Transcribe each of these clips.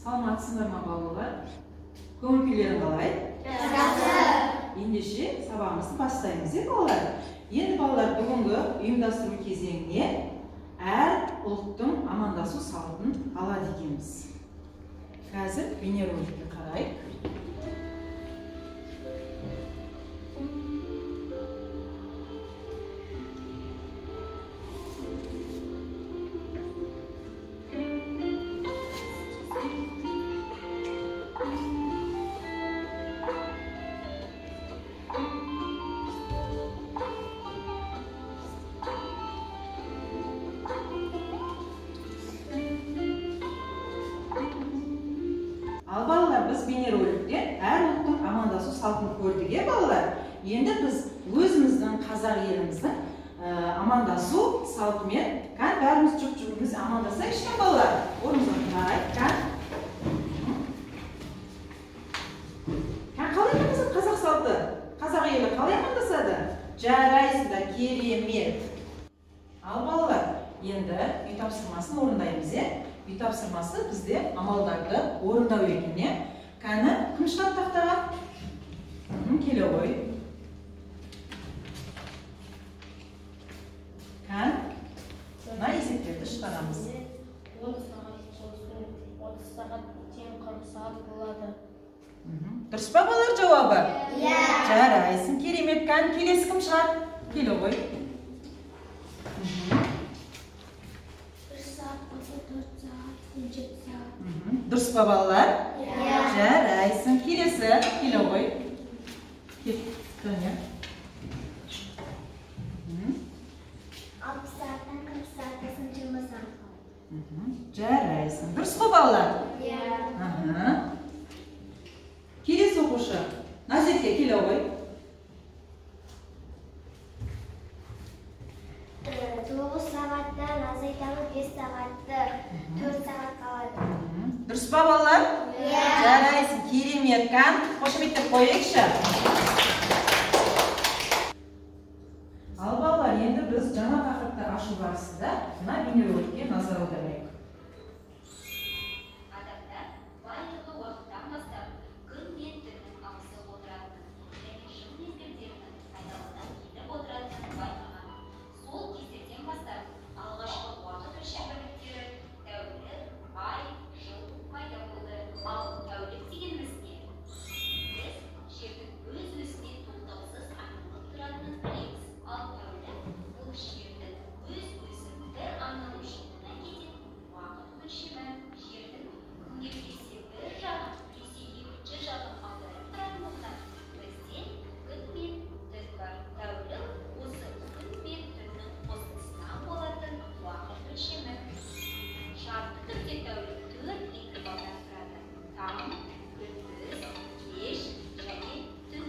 Саламатсыздар ма балалар? Көңіл күйлерің қалай? Жақсы. Ендеше сабағымызды бастаймыз, балалар. Енді балалар бүгінгі ұйымдастыру кезеңіне әр ұлттың амандасу салтын алады екенбіз. Қазір бейнероликті қарайық. Ал балалар, біз бейнероликте әр ұлттың амандасу салтын көрдік, балалар. Енді біз өзіміздің қазақ еліміздің амандасу салтымен бәріміз жұп-жұбымыз амандасайықшы, балалар. Орнымызға қарайық. Қалай амандасады қазақ салты? Қазақ елі қалай амандасады? Жарайсыңдар, керемет. Ал балалар, енді үй тапсырмасын орындаймыз. Үй тапсырмасы бізде амалдарды орындау екеніне. Кәні, кім шығады тақтаға? Келе ғой. Кән, мына есептерді шығарамыз. 30 сағат тең 40 сағат болады. Дұрыс па балалар жауабы? Иә. Жарайсың, керемет. Кән, келесі кім шығады? Келе ғой. 1 сағат 4 сағат 7 сағат. Дұрыс па балалар? Иә. Жарайсың, келесі келе ғой. Кет, көне. 60 сағаттан 40 сағатқа 20 сағат. Жарайсың. Дұрыс па балалар? Иә. Келесі оқушы. Назетке келе ғой. 9 сағаттан азайталып 5 сағатты 4 сағат қалады. Дұрыс па балалар? Иә. Жарайсың, керемет. Кән, қошеметтеп қойайықшы. Ал балалар, енді біз жаңа тақырыпты ашу барысында мына бейнероликке назар аударайық. Адамдар барлығы уақыттан бастап күн мен түннің ауысып отыратынын және жыл мезгілдерінің айналадан кетіп отыратынын байқаған. Сол кездерден бастап алғашқы уақыт өлшем бірліктері тәулік, ай, жыл пайда болды. Ал тәулік дегеніміз не? Біз жердің өз-өзіне тоқтаусыз айналып тұратынын білеміз. Ал тәулік бұл жердің өз-өзі бір айналып шығуына кететін уақыт өлшемі. Жердің күнге біресе бір жағын, біресе екінші жағын аударып тұратындықтан бізде күн мен түн бар. Тәулік осы күн мен түннің қосындысынан болатын уақыт өлшемі. Шартты түрде тәулік 4 интервалдан тұрады. Таң, күндіз, кеш және түн.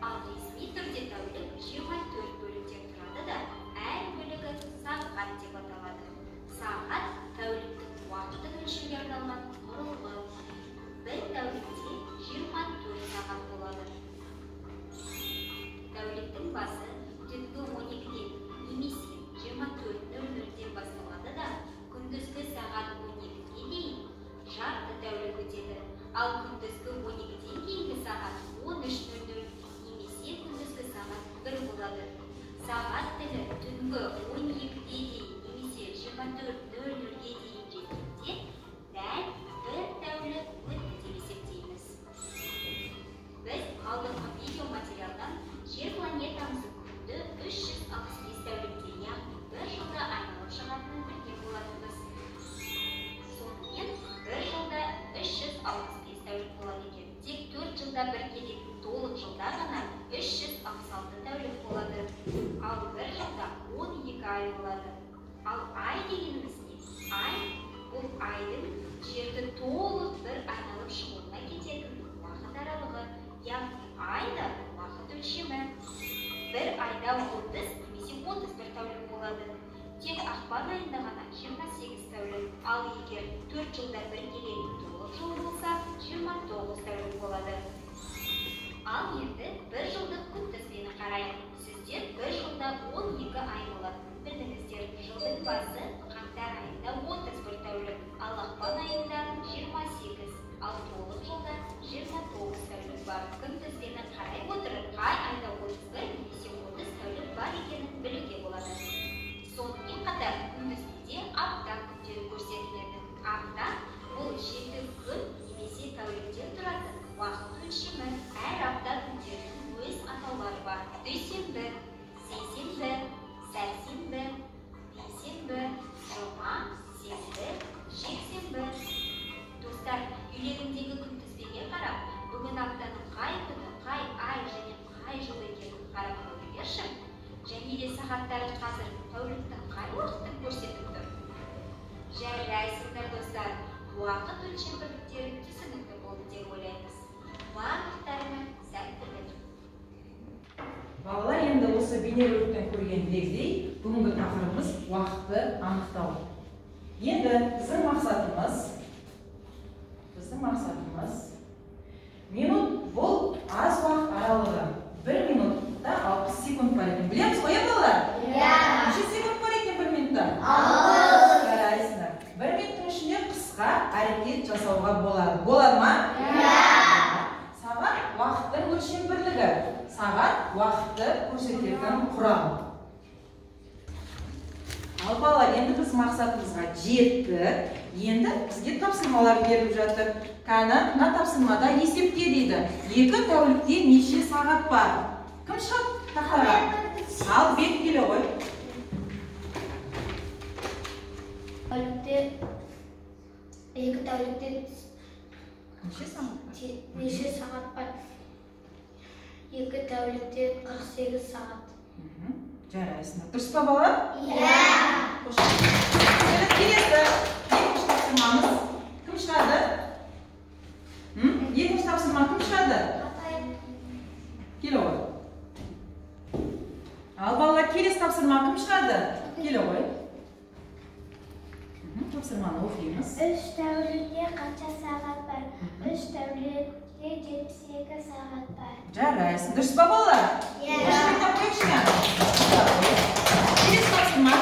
Ал ресми түрде тәулік 24 бөліктен тұрады да, әр бөлігі сағат деп аталады. Сағат тәуліктің уақытын өлшеуге арналған құрылғы. Бір тәулікте 24 сағат болады. Тәуліктің басы түнгі 12-ден немесе 24:00-ден басталады да, күндізгі сағат 12-ге дейін жарты тәулік өтеді. Ал күндізгі 12-ден кейінгі сағат 13:00 немесе күндізгі сағат 1 болады. Сағат тілі түнгі 12-ге дейін немесе 24:00-ге дейін жеткенде дәл бір тәулік өтті деп есептейміз. Біз алдыңғы видеоматериалдан жер планетамыздың күнді 365 тәулікте, яғни бір жылда айналып шығатынын білген болатынбыз. Сонымен бір жылда 365 тәулік болады екен. Тек 4 жылда бір келетін толық жылда ғана 366 тәулік болады. Ал бір жылда 12 ай болады. Ал ай дегеніміз не? Ай бұл айдың жерді толық бір айналып шығуына кететін уақыт аралығы, яғни айда уақыт өлшемі. Бір айда 30 немесе 31 тәулік болады. Тек ақпан айында ғана 28 тәулік. Ал егер 4 жылда бір келетін толық жыл болса, 29 тәулік болады. Ал енді бір жылдық күнтізбені қарайық. Сіздер бір жылда 12 ай болатынын білдіңіздер. Жылдың басы қаңтар айында 31 тәулік, ал ақпан айында сағаттары қазір тәуліктің қай уақытын көрсетіп тұр? Жарайсыңдар достар, уақыт өлшем бірліктері түсінікті болды деп ойлаймыз. Барлықтарына сәттілік. Балалар, енді осы бейнероликтен көргендегідей, бүгінгі тақырыбымыз уақытты анықтау. Енді біздің мақсатымыз минут, бұл аз уақыт аралығы. 1 минутта 60 секунд бар екен. Білеміз ғой, балалар? Неше секунд бар екен 1 минутта? 6. Жарайсыңдар. 1 минуттың ішінде қысқа әрекет жасауға болады. Болады ма? Сағат уақыттың өлшем бірлігі. Сағат уақытты көрсететін құрал. Ал балалар, енді біз мақсатымызға жеттік. Енді бізге тапсырмалар беріліп жатыр. Қана, мына тапсырмада есепте дейді. 2 тәулікте неше сағат бар? Кім шығады тақтаға? Ал бет келе ғой. Екі тәулікте Неше сағат? неше сағат бар? 2 тәулікте 48 сағат. Жарайсыңдар. Дұрыс па балалар? Иә. Келесі екінші тапсырмамыз кім шығады? Екінші тапсырма кім шығады? Келе ғой. Ал балалар, келесі тапсырма кім шығады? Келе ғой. Тапсырманы оқимыз. 3 тәулікте қанша сағат бар? 3 тәулікте 72 сағат бар. Жарайсың. Дұрыс па балалар? Келесі тапсырма.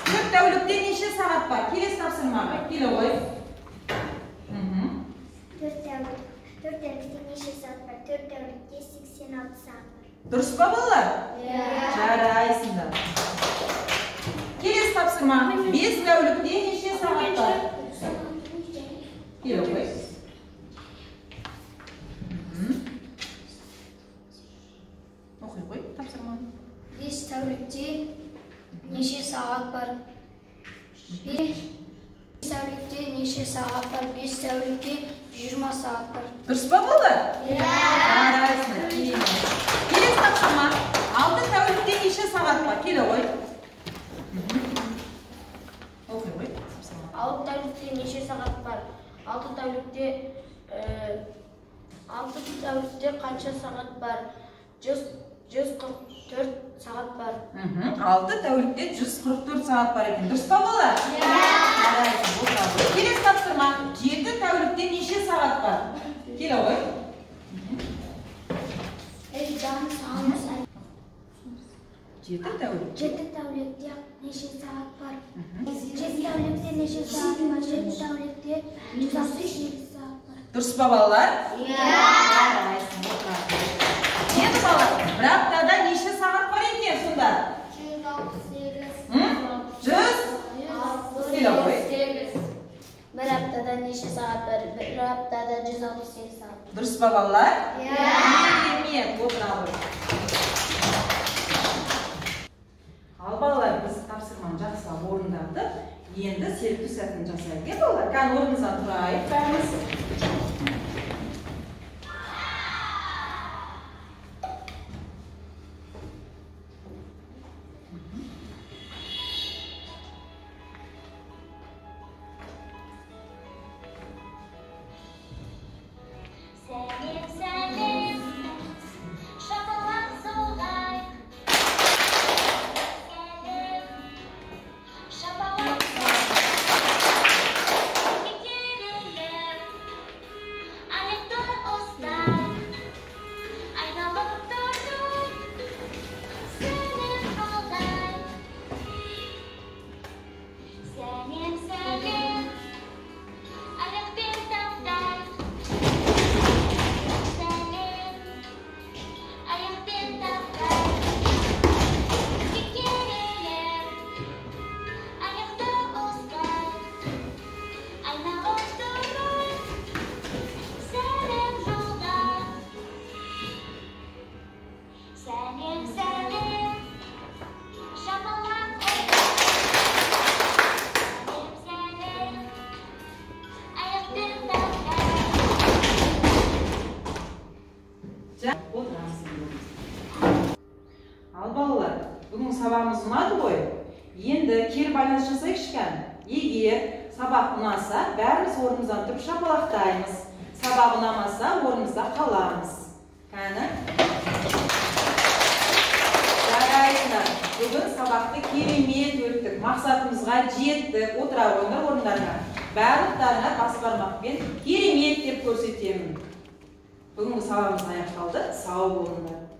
4 тәулікте неше сағат бар? Келесі тапсырмаға. Келе ғой. 4 тәулікте неше сағат бар? 4 тәулікте 86 сағат бар. Дұрыс па балалар? Жарайсыңдар. Келесі тапсырма. 5 тәулікте неше сағат бар? Келе ғой. Оқи ғой тапсырманы. 5 тәулікте неше сағат бар? 5 тәулікте неше сағат бар? 5 тәулікте 20 сағат бар. Дұрыс па балалар? Жарайсыңдар. Келесі тапсырма. 6 тәулікте неше сағат бар? Келе ғой. Оқи ғой тапсырманы. 6 тәулікте неше сағат бар? 6 тәулікте қанша сағат бар? 144 сағат бар. 6 тәулікте 144 сағат бар екен. Дұрыс па балалар? Келесі тапсырма. 7 тәулікте неше сағат бар? Келе ғой. 7 тәулік. 7 тәулікте неше сағат бар? 7 тәулікте неше сағат бар? 7 тәулікте 168 сағат бар. Дұрыс па балалар? Енді балалар, бір аптада неше сағат бар екен сонда? 100? Келе ғой. Bir haftada neçe saat var? Bir haftada 168 saat. Dürüst babalar? Керемет, отыра ғой. Ал балалар, біз тапсырманы жақсылап орындадық. Енді серпу сәтін жасайық. Балалар, кән орнымыздан тұрайық бәріміз. сабағымыз ұнады ғой. Енді кері байланыс жасайықшы екен. Егер сабақ ұнаса, бәріміз орнымыздан тұрып шапалақтаймыз. Сабақ ұнамаса, орнымызда қаламыз. Кәні? Жарайсыңдар. Бүгін сабақты керемет өттік. Мақсатымызға жеттік. Отыра қойыңдар орындарына. Барлықтарына бас бармақпен керемет деп көрсетемін. Бүгінгі сабағымыз аяқталды. Сау болыңдар.